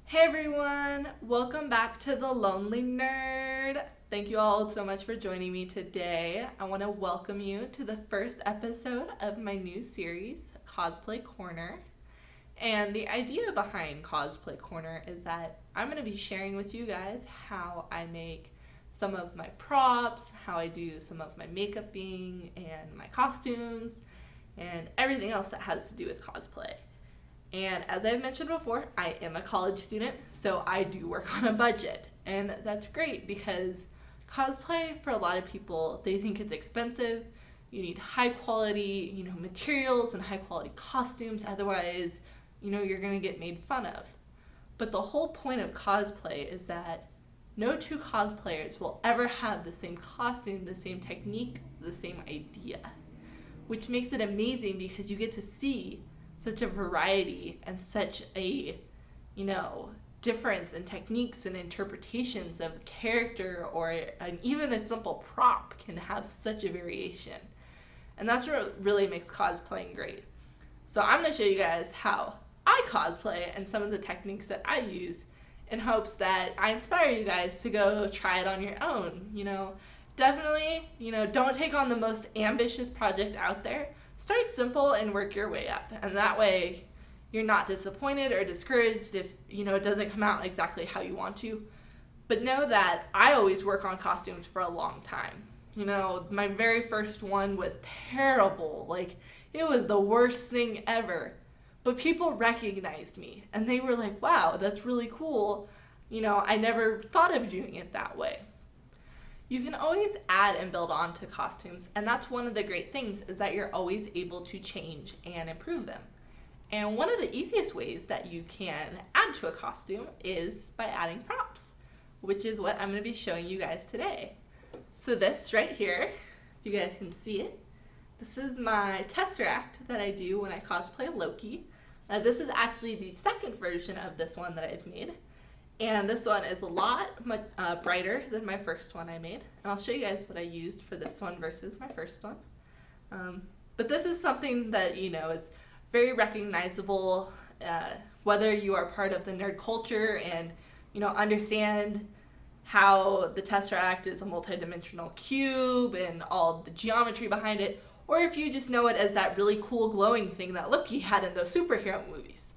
Hey everyone, welcome back to The Lonely Nerd. Thank you all so much for joining me today. I want to welcome you to the first episode of my new series, Cosplay Corner. And the idea behind Cosplay Corner is that I'm going to be sharing with you guys how I make some of my props, how I do some of my makeuping and my costumes, and everything else that has to do with cosplay. And as I've mentioned before, I am a college student, so I do work on a budget. And that's great because cosplay, for a lot of people, they think it's expensive. You need high quality, materials and high quality costumes. Otherwise, you're going to get made fun of. But the whole point of cosplay is that no two cosplayers will ever have the same costume, the same technique, the same idea. Which makes it amazing because you get to see such a variety and such a, difference in techniques and interpretations of character, or even a simple prop can have such a variation. And that's what really makes cosplaying great. So I'm going to show you guys how I cosplay and some of the techniques that I use in hopes that I inspire you guys to go try it on your own. Definitely, don't take on the most ambitious project out there. Start simple and work your way up. And that way you're not disappointed or discouraged if, it doesn't come out exactly how you want to. But know that I always work on costumes for a long time. My very first one was terrible. It was the worst thing ever. But people recognized me and they were like, wow, that's really cool. I never thought of doing it that way. You can always add and build on to costumes, and that's one of the great things is that you're always able to change and improve them. And one of the easiest ways that you can add to a costume is by adding props, which is what I'm going to be showing you guys today. So this right here, if you guys can see it, this is my Tesseract that I do when I cosplay Loki. This is actually the second version of this one that I've made. And this one is a lot brighter than my first one I made. And I'll show you guys what I used for this one versus my first one. But this is something that, is very recognizable, whether you are part of the nerd culture and, understand how the Tesseract is a multidimensional cube and all the geometry behind it, or if you just know it as that really cool glowing thing that Loki had in those superhero movies.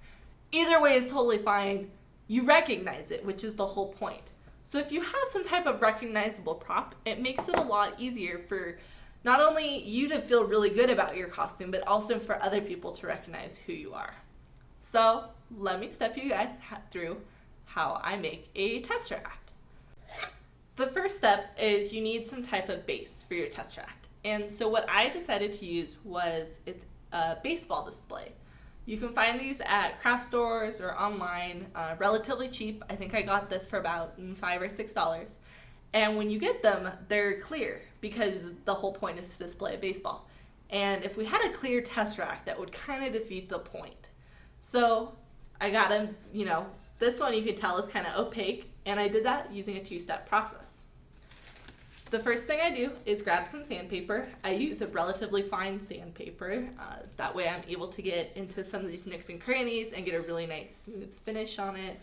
Either way is totally fine. You recognize it, which is the whole point. So if you have some type of recognizable prop, it makes it a lot easier for not only you to feel really good about your costume, but also for other people to recognize who you are. So let me step you guys through how I make a Tesseract. The first step is you need some type of base for your Tesseract. And so what I decided to use was it's a baseball display. You can find these at craft stores or online, relatively cheap. I think I got this for about $5 or $6. And when you get them, they're clear because the whole point is to display a baseball. And if we had a clear Tesseract, that would kind of defeat the point. So I got them, this one you can tell is kind of opaque, and I did that using a two-step process. The first thing I do is grab some sandpaper. I use a relatively fine sandpaper. That way I'm able to get into some of these nooks and crannies and get a really nice smooth finish on it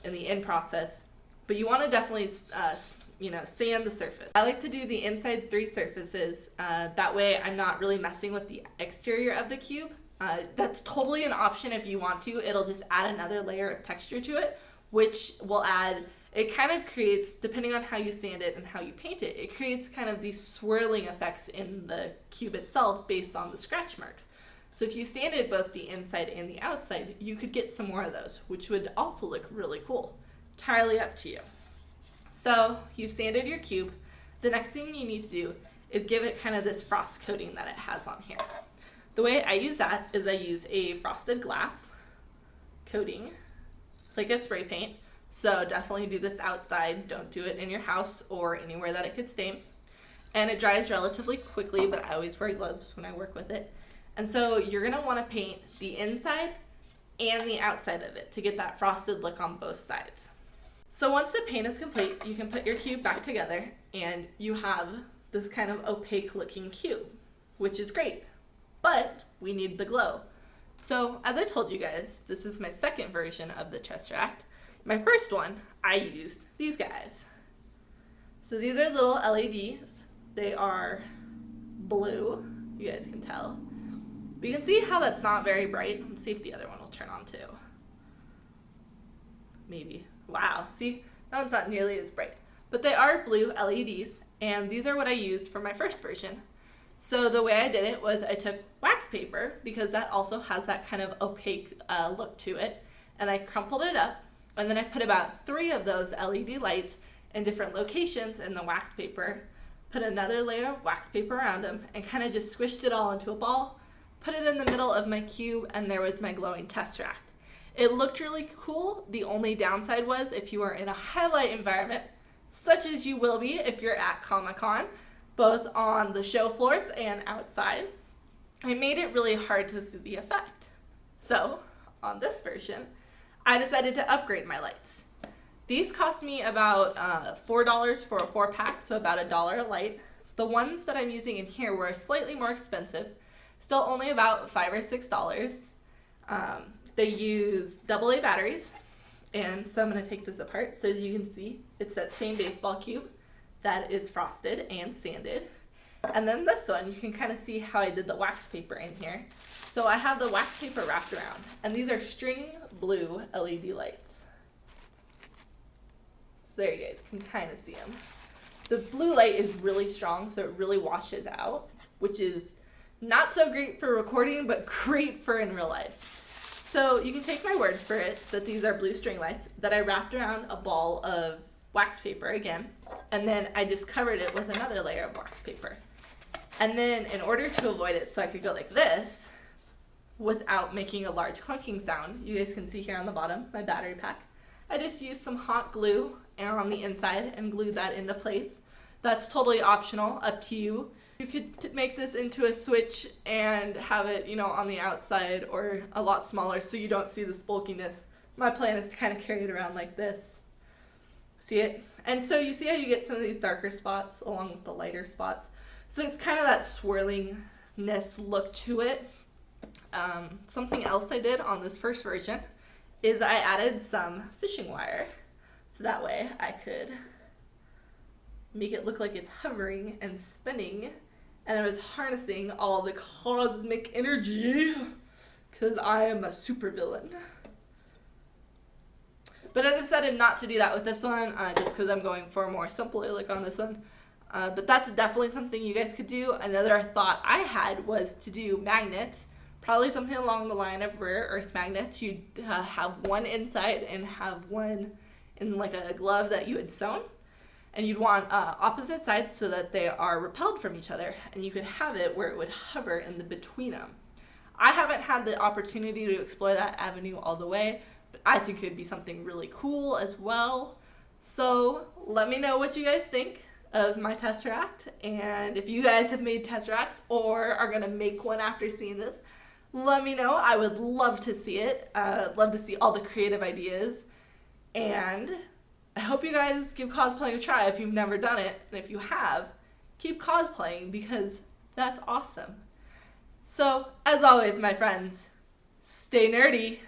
in the end process. But you want to definitely, sand the surface. I like to do the inside 3 surfaces. That way I'm not really messing with the exterior of the cube. That's totally an option if you want to. It'll just add another layer of texture to it, which will add. It kind of creates, depending on how you sand it and how you paint it, it creates kind of these swirling effects in the cube itself based on the scratch marks. So if you sanded both the inside and the outside, you could get some more of those, which would also look really cool. Entirely up to you. So you've sanded your cube. The next thing you need to do is give it kind of this frost coating that it has on here. The way I use that is I use a frosted glass coating, like a spray paint. So definitely do this outside. Don't do it in your house or anywhere that it could stain. And it dries relatively quickly, but I always wear gloves when I work with it. And so you're going to want to paint the inside and the outside of it to get that frosted look on both sides. So once the paint is complete, you can put your cube back together and you have this kind of opaque looking cube, which is great. But we need the glow. So, as I told you guys, this is my second version of the Tesseract. My first one, I used these guys. So these are little LEDs. They are blue, you guys can tell. But you can see how that's not very bright. Let's see if the other one will turn on too. Maybe. Wow, see? That one's not nearly as bright. But they are blue LEDs, and these are what I used for my first version. So the way I did it was I took wax paper, because that also has that kind of opaque look to it, and I crumpled it up, and then I put about 3 of those LED lights in different locations in the wax paper, put another layer of wax paper around them, and kind of just squished it all into a ball, put it in the middle of my cube, and there was my glowing Tesseract. It looked really cool. The only downside was if you were in a highlight environment, such as you will be if you're at Comic-Con, both on the show floors and outside, it made it really hard to see the effect. So, on this version, I decided to upgrade my lights. These cost me about $4 for a 4-pack, so about $1 a light. The ones that I'm using in here were slightly more expensive, still only about $5 or $6. They use AA batteries, and so I'm going to take this apart. So as you can see, it's that same baseball cube that is frosted and sanded. And then this one, you can kind of see how I did the wax paper in here. So I have the wax paper wrapped around, and these are string blue LED lights. So there you guys can kind of see them. The blue light is really strong, so it really washes out, which is not so great for recording, but great for in real life. So you can take my word for it that these are blue string lights that I wrapped around a ball of wax paper again, and then I just covered it with another layer of wax paper. And then in order to avoid it so I could go like this without making a large clunking sound, you guys can see here on the bottom my battery pack, I just used some hot glue on the inside and glued that into place. That's totally optional, up to you. You could make this into a switch and have it, you know, on the outside or a lot smaller so you don't see this bulkiness. My plan is to kind of carry it around like this. See it? And so you see how you get some of these darker spots along with the lighter spots. So it's kind of that swirlingness look to it. Something else I did on this first version is I added some fishing wire. So that way I could make it look like it's hovering and spinning, and I was harnessing all the cosmic energy because I am a supervillain. But I decided not to do that with this one, just because I'm going for a more simpler look on this one. But that's definitely something you guys could do. Another thought I had was to do magnets, probably something along the line of rare earth magnets. You'd have one inside and have one in like a glove that you had sewn. And you'd want opposite sides so that they are repelled from each other, and you could have it where it would hover in the between them. I haven't had the opportunity to explore that avenue all the way, but I think it would be something really cool as well. So let me know what you guys think of my Tesseract, and if you guys have made Tesseracts or are gonna make one after seeing this, let me know. I would love to see it. Love to see all the creative ideas, and I hope you guys give cosplaying a try if you've never done it, and if you have, keep cosplaying because that's awesome. So, as always, my friends, stay nerdy.